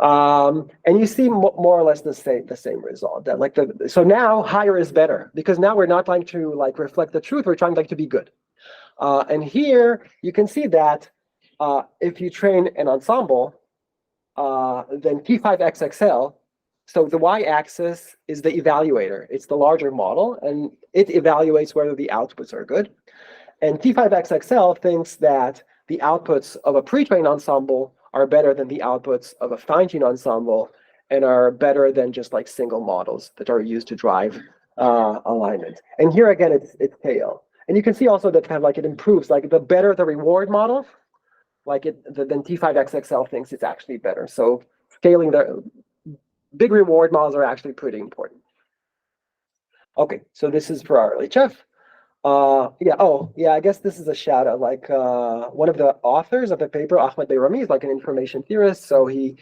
And you see more or less the same result. That so now higher is better, because now we're not trying to reflect the truth, we're trying to be good. And here you can see that if you train an ensemble, then T5XXL, so the y-axis is the evaluator. It's the larger model, and it evaluates whether the outputs are good. And T5XXL thinks that the outputs of a pre-trained ensemble are better than the outputs of a fine-tuned ensemble, and are better than just single models that are used to drive alignment. And here again, it's KL. And you can see also that kind of it improves. The better the reward model, then T5XXL thinks it's actually better. So scaling the big reward models are actually pretty important. Okay, so this is for RLHF. I guess this is a shout out. One of the authors of the paper, Ahmed Bayrami, is an information theorist. So he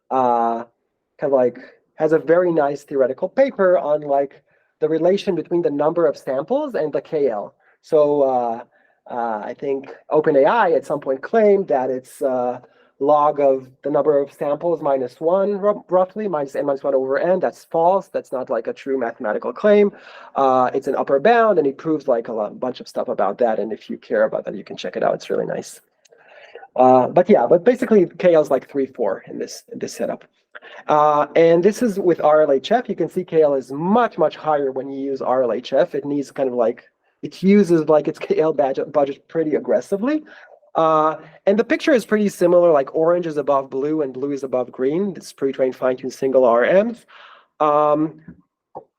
kind of has a very nice theoretical paper on the relation between the number of samples and the KL. So I think OpenAI at some point claimed that it's log of the number of samples minus 1, roughly, minus n minus 1 over n. That's false. That's not a true mathematical claim. It's an upper bound, and he proves a bunch of stuff about that. And if you care about that, you can check it out. It's really nice. But basically, KL is 3, 4 in this setup. And this is with RLHF. You can see KL is much, much higher when you use RLHF. It needs kind of it uses its KL budget pretty aggressively. And the picture is pretty similar, orange is above blue and blue is above green. This pre-trained fine-tuned single RMs.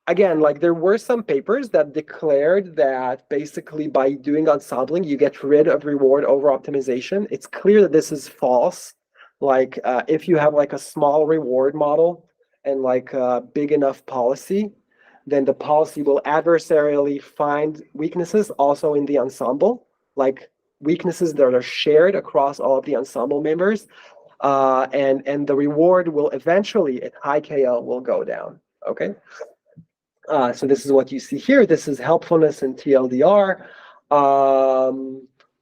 Again, there were some papers that declared that basically by doing ensembling, you get rid of reward over optimization. It's clear that this is false. If you have a small reward model and big enough policy, then the policy will adversarially find weaknesses also in the ensemble, weaknesses that are shared across all of the ensemble members, and the reward will eventually, at high KL, will go down, okay? So this is what you see here. This is helpfulness in TLDR.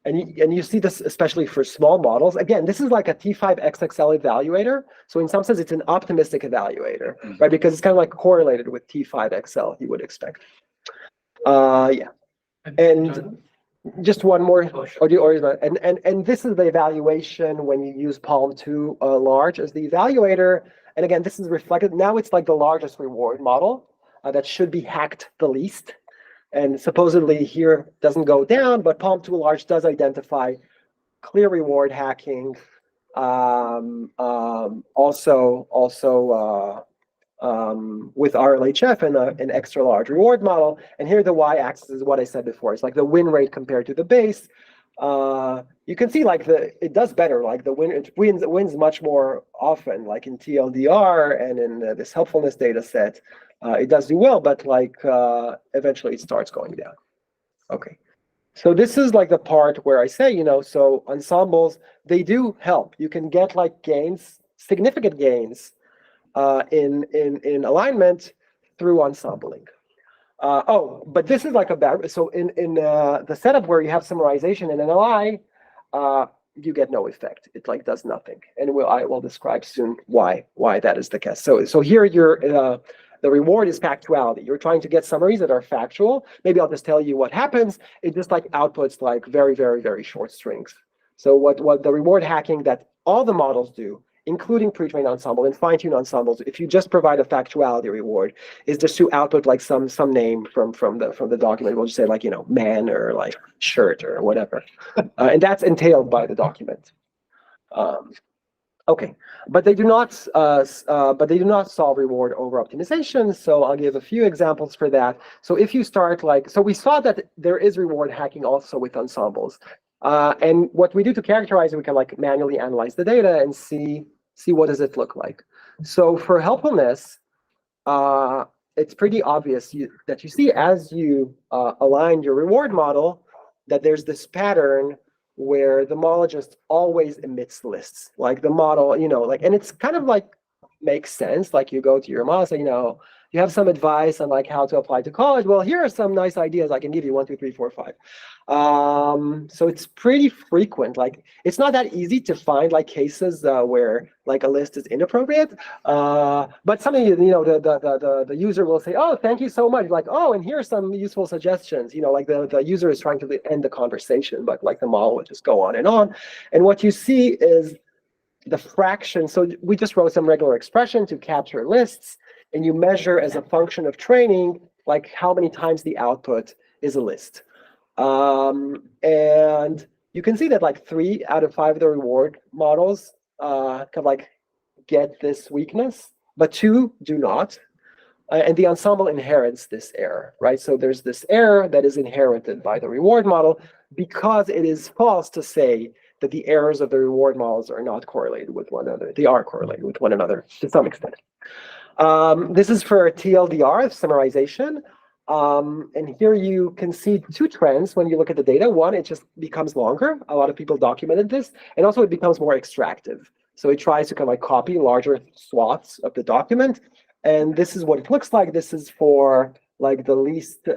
And you see this especially for small models. Again, this is a T5XXL evaluator. So in some sense, it's an optimistic evaluator, right? Because it's kind of correlated with T5XL, you would expect. And Just one more, Oh, sure. and this is the evaluation when you use Palm 2 large as the evaluator. And again, this is reflected. Now it's like the largest reward model that should be hacked the least. And supposedly here doesn't go down, but Palm 2 large does identify clear reward hacking. Also with RLHF and an extra large reward model. And here the y-axis is what I said before. It's like the win rate compared to the base. You can see like it does better. Like it wins much more often. Like in TLDR and in this helpfulness data set, it does do well, but like eventually it starts going down. Okay. So this is like the part where I say, so ensembles, they do help. You can get like gains, significant gains in alignment through ensembling. But this is like so in the setup where you have summarization in NLI, you get no effect. It like does nothing, and I will describe soon why that is the case. So here the reward is factuality. You're trying to get summaries that are factual. Maybe I'll just tell you what happens. It just like outputs like very, very, very short strings. So what the reward hacking that all the models do, including pre-trained ensemble and fine-tuned ensembles, if you just provide a factuality reward, is just to output like some name from the document. We'll just say like man or like shirt or whatever, and that's entailed by the document. Okay, but they do not solve reward over optimization. So I'll give a few examples for that. So if you start so we saw that there is reward hacking also with ensembles. And what we do to characterize it, we can like manually analyze the data and see what does it look like. So for helpfulness, it's pretty obvious that you see as you align your reward model that there's this pattern where the model just always emits lists. Like the model, and it's kind of like makes sense. Like you go to your model, say, you have some advice on like how to apply to college. Well, here are some nice ideas I can give you, 1, 2, 3, 4, 5. So it's pretty frequent. Like it's not that easy to find like cases where like a list is inappropriate. But something the user will say, oh, thank you so much. Like, oh, and here's some useful suggestions. Like the user is trying to end the conversation, but like the model would just go on. And what you see is the fraction. So we just wrote some regular expression to capture lists. And you measure as a function of training, like how many times the output is a list. And you can see that like 3 out of 5 of the reward models can like get this weakness, but 2 do not. And the ensemble inherits this error, right? So there's this error that is inherited by the reward model because it is false to say that the errors of the reward models are not correlated with one another. They are correlated with one another to some extent. This is for TLDR, summarization. And here you can see 2 trends when you look at the data. One, it just becomes longer. A lot of people documented this. And also it becomes more extractive. So it tries to kind of like copy larger swaths of the document. And this is what it looks like. This is for like the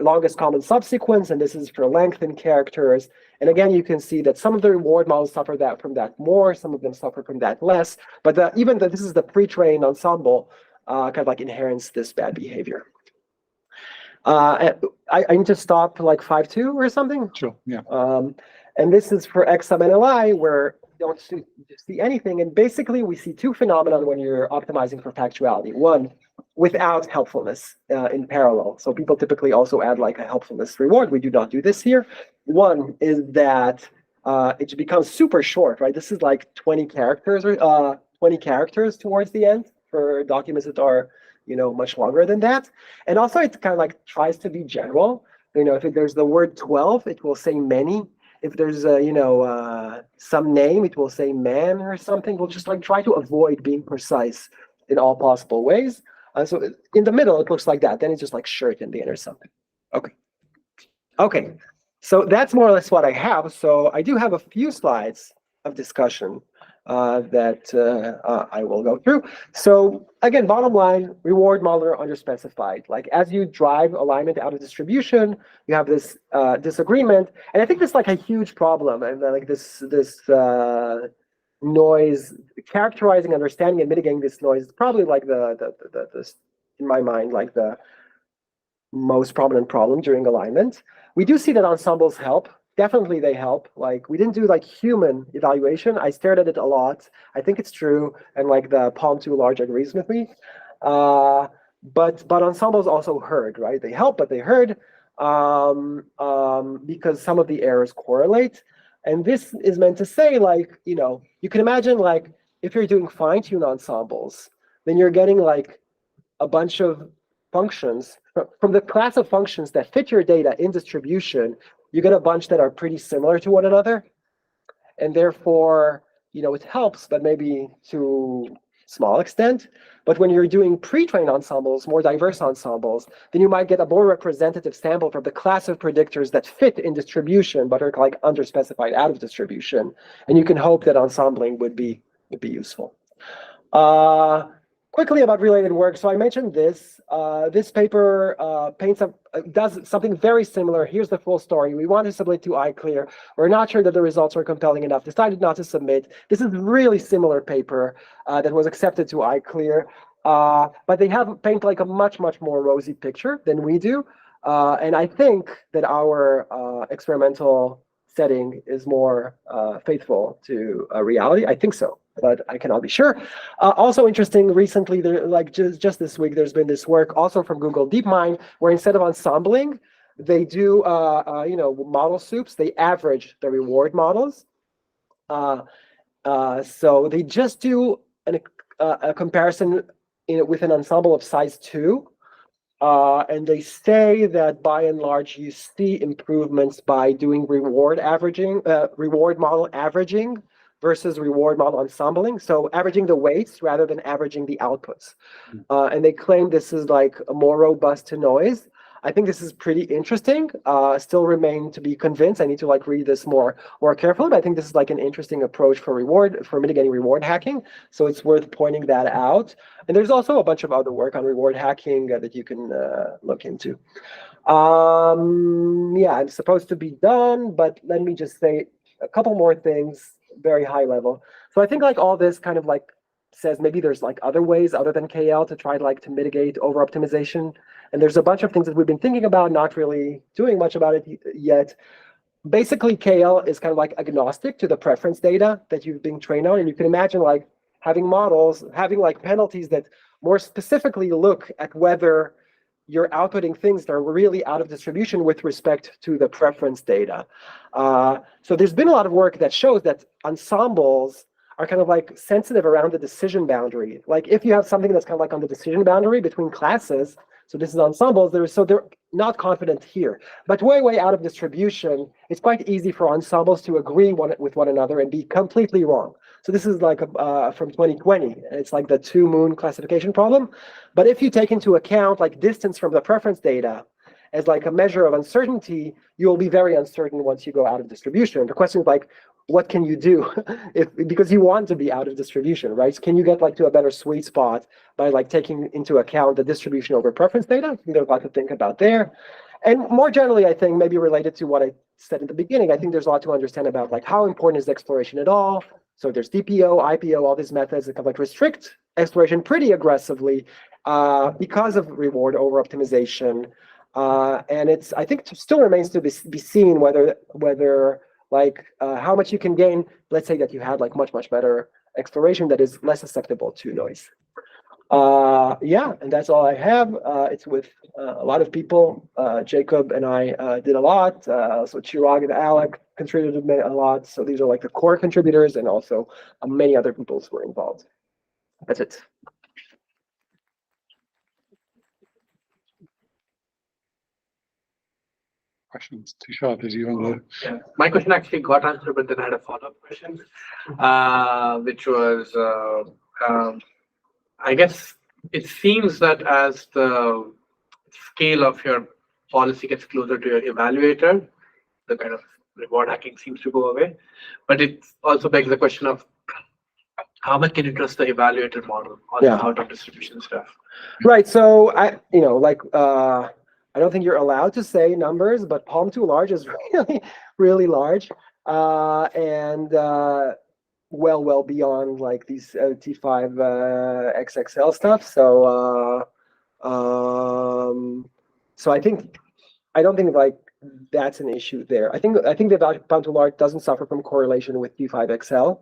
longest common subsequence, and this is for length in characters. And again, you can see that some of the reward models suffer from that more, some of them suffer from that less. But this is the pre-trained ensemble kind of like inherits this bad behavior. I need to stop like 5.2 or something. Sure, yeah. And this is for X sub NLI where you don't see anything. And basically we see 2 phenomena when you're optimizing for factuality. One, without helpfulness in parallel. So people typically also add like a helpfulness reward. We do not do this here. One is that it becomes super short, right? This is like 20 characters or 20 characters towards the end for documents that are much longer than that. And also it kind of like tries to be general. If there's the word 12, it will say many. If there's some name, it will say man or something. We'll just like try to avoid being precise in all possible ways. So in the middle, it looks like that. Then it's just like shirt in the end or something. Okay. So that's more or less what I have. So I do have a few slides of discussion that I will go through. So again, bottom line, reward model are underspecified. Like as you drive alignment out of distribution, you have this disagreement. And I think this is like a huge problem. And like this noise, characterizing, understanding, and mitigating this noise is probably like in my mind, like the most prominent problem during alignment. We do see that ensembles help definitely they help. Like we didn't do like human evaluation. I stared at it a lot. I think it's true, and like the Palm 2 large agrees with me. But ensembles also hurt, right? They help, but they hurt because some of the errors correlate. And this is meant to say, like, you can imagine like if you're doing fine-tune ensembles, then you're getting like a bunch of functions from the class of functions that fit your data in distribution. You get a bunch that are pretty similar to one another, and therefore, it helps, but maybe to small extent. But when you're doing pre-trained ensembles, more diverse ensembles, then you might get a more representative sample from the class of predictors that fit in distribution, but are like underspecified out of distribution. And you can hope that ensembling would be useful. Quickly about related work. So I mentioned this. This paper does something very similar. Here's the full story. We want to submit to iClear. We're not sure that the results are compelling enough. Decided not to submit. This is really similar paper that was accepted to iClear. But they paint like a much, much more rosy picture than we do. And I think that our experimental setting is more faithful to reality. I think so, but I cannot be sure. Also interesting, recently, like just this week, there's been this work also from Google DeepMind, where instead of ensembling, they do model soups. They average the reward models. So they just do a comparison with an ensemble of size 2. And they say that by and large, you see improvements by doing reward model averaging versus reward model ensembling. So averaging the weights rather than averaging the outputs. And they claim this is like more robust to noise. I think this is pretty interesting. Still remain to be convinced. I need to like read this more carefully, but I think this is like an interesting approach for mitigating reward hacking. So it's worth pointing that out. And there's also a bunch of other work on reward hacking that you can look into. Yeah, I'm supposed to be done, but let me just say a couple more things, very high level. So I think like all this kind of like says maybe there's like other ways other than KL to try like to mitigate over optimization. And there's a bunch of things that we've been thinking about, not really doing much about it yet. Basically, KL is kind of like agnostic to the preference data that you've been trained on. And you can imagine like having models, having like penalties that more specifically look at whether you're outputting things that are really out of distribution with respect to the preference data. So there's been a lot of work that shows that ensembles are kind of like sensitive around the decision boundary. Like if you have something that's kind of like on the decision boundary between classes, so this is ensembles, they're not confident here. But way out of distribution, it's quite easy for ensembles to agree with one another and be completely wrong. So this is like from 2020. It's like the 2-moon classification problem. But if you take into account like distance from the preference data as like a measure of uncertainty, you'll be very uncertain once you go out of distribution. The question is like, what can you do because you want to be out of distribution, right? So can you get like to a better sweet spot by like taking into account the distribution over preference data? I think there's a lot to think about there. And more generally, I think maybe related to what I said in the beginning, I think there's a lot to understand about like how important is exploration at all. So there's DPO, IPO, all these methods that kind of like restrict exploration pretty aggressively because of reward over optimization. And I think it still remains to be seen whether like how much you can gain. Let's say that you had like much better exploration that is less susceptible to noise. Yeah, and that's all I have. It's with a lot of people. Jacob and I did a lot. So Chirag and Alec contributed a lot. So these are like the core contributors, and also many other people were involved. That's it. Questions? Tushar, did you want to? Yeah. My question actually got answered, but then I had a follow-up question, which was, I guess it seems that as the scale of your policy gets closer to your evaluator, the kind of reward hacking seems to go away. But it also begs the question of how much can you trust the evaluator model on the out of distribution stuff? Right. So I don't think you're allowed to say numbers, but Palm 2 large is really large, and well beyond like these T5 XXL stuff. So so I don't think like that's an issue there. I think the bound to large doesn't suffer from correlation with U5XL.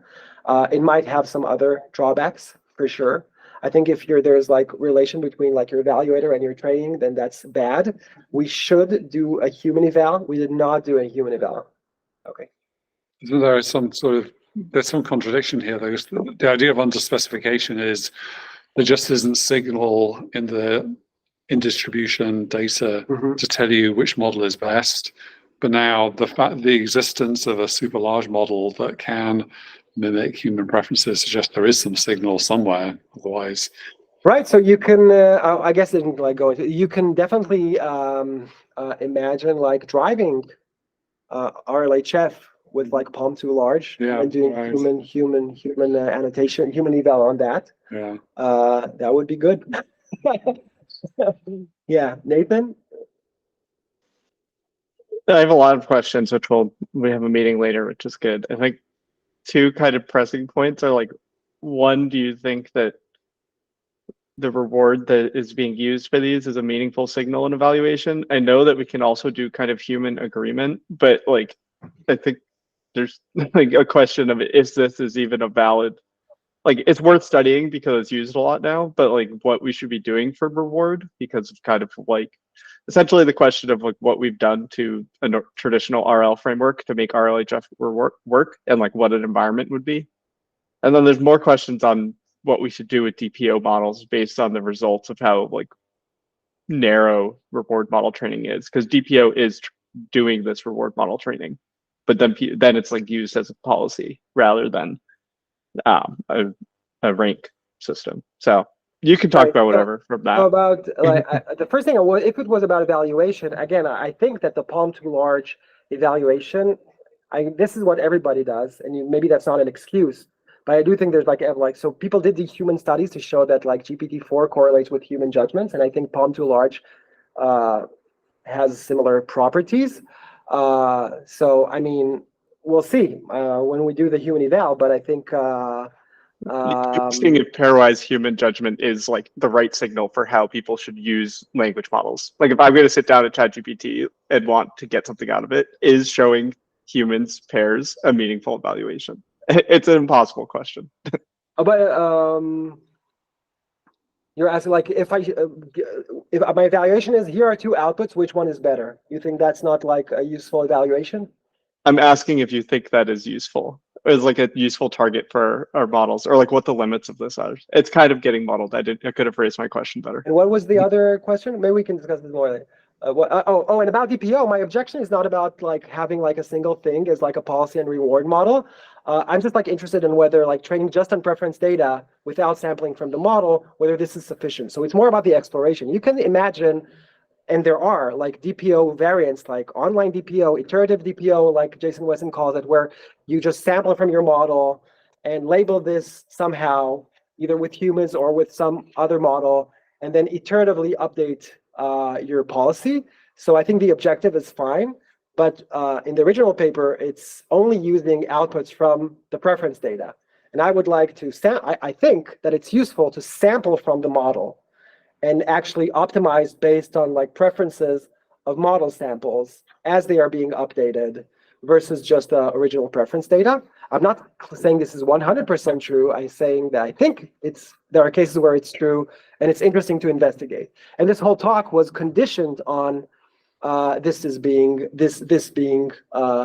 It might have some other drawbacks for sure. I think if there's like relation between like your evaluator and your training, then that's bad. We should do a human eval. We did not do a human eval. Okay. So there is there's some contradiction here. The idea of underspecification is there just isn't signal in distribution data to tell you which model is best. But now the existence of a super large model that can mimic human preferences suggests there is some signal somewhere. Otherwise, right. So you can, I guess, it didn't like go into. You can definitely imagine like driving RLHF with like palm too large and doing human annotation, human eval on that. Yeah. That would be good. Yeah, Nathan. I have a lot of questions, which we have a meeting later, which is good. I think two kind of pressing points are like, one, do you think that the reward that is being used for these is a meaningful signal in evaluation? I know that we can also do kind of human agreement, but like, I think there's like a question of is this even a valid, like it's worth studying because it's used a lot now, but like what we should be doing for reward because of kind of like essentially the question of like what we've done to a traditional RL framework to make RLHF work and like what an environment would be. And then there's more questions on what we should do with DPO models based on the results of how like narrow reward model training is, because DPO is doing this reward model training, but then it's like used as a policy rather than a rank system. So you can talk about whatever from that. About like the first thing, if it was about evaluation, again, I think that the palm too large evaluation, this is what everybody does, and maybe that's not an excuse, but I do think there's like so people did these human studies to show that like GPT-4 correlates with human judgments, and I think palm too large has similar properties. So I mean, we'll see when we do the human eval, but I think seeing if pairwise human judgment is like the right signal for how people should use language models. Like if I'm going to sit down at ChatGPT and want to get something out of it, is showing humans pairs a meaningful evaluation? It's an impossible question. But you're asking like if my evaluation is here are two outputs, which one is better? You think that's not like a useful evaluation? I'm asking if you think that is useful, is like a useful target for our models, or like what the limits of this are. It's kind of getting muddled. I could have phrased my question better. And what was the other question? Maybe we can discuss this more later. And about DPO, my objection is not about like having like a single thing as like a policy and reward model. I'm just like interested in whether like training just on preference data without sampling from the model, whether this is sufficient. So it's more about the exploration. You can imagine, and there are like DPO variants, like online DPO, iterative DPO, like Jason Wesson calls it, where you just sample from your model and label this somehow, either with humans or with some other model, and then iteratively update your policy. So I think the objective is fine, but in the original paper, it's only using outputs from the preference data. And I would like to, I think that it's useful to sample from the model and actually optimize based on like preferences of model samples as they are being updated versus just original preference data. I'm not saying this is 100% true. I'm saying that I think there are cases where it's true, and it's interesting to investigate. And this whole talk was conditioned on this being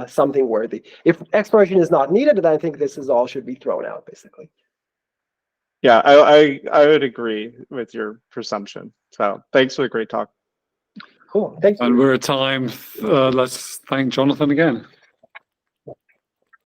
something worthy. If exploration is not needed, then I think this is all should be thrown out, basically. Yeah, I would agree with your presumption. So thanks for the great talk. Cool. Thank you. And we're at time. Let's thank Jonathan again.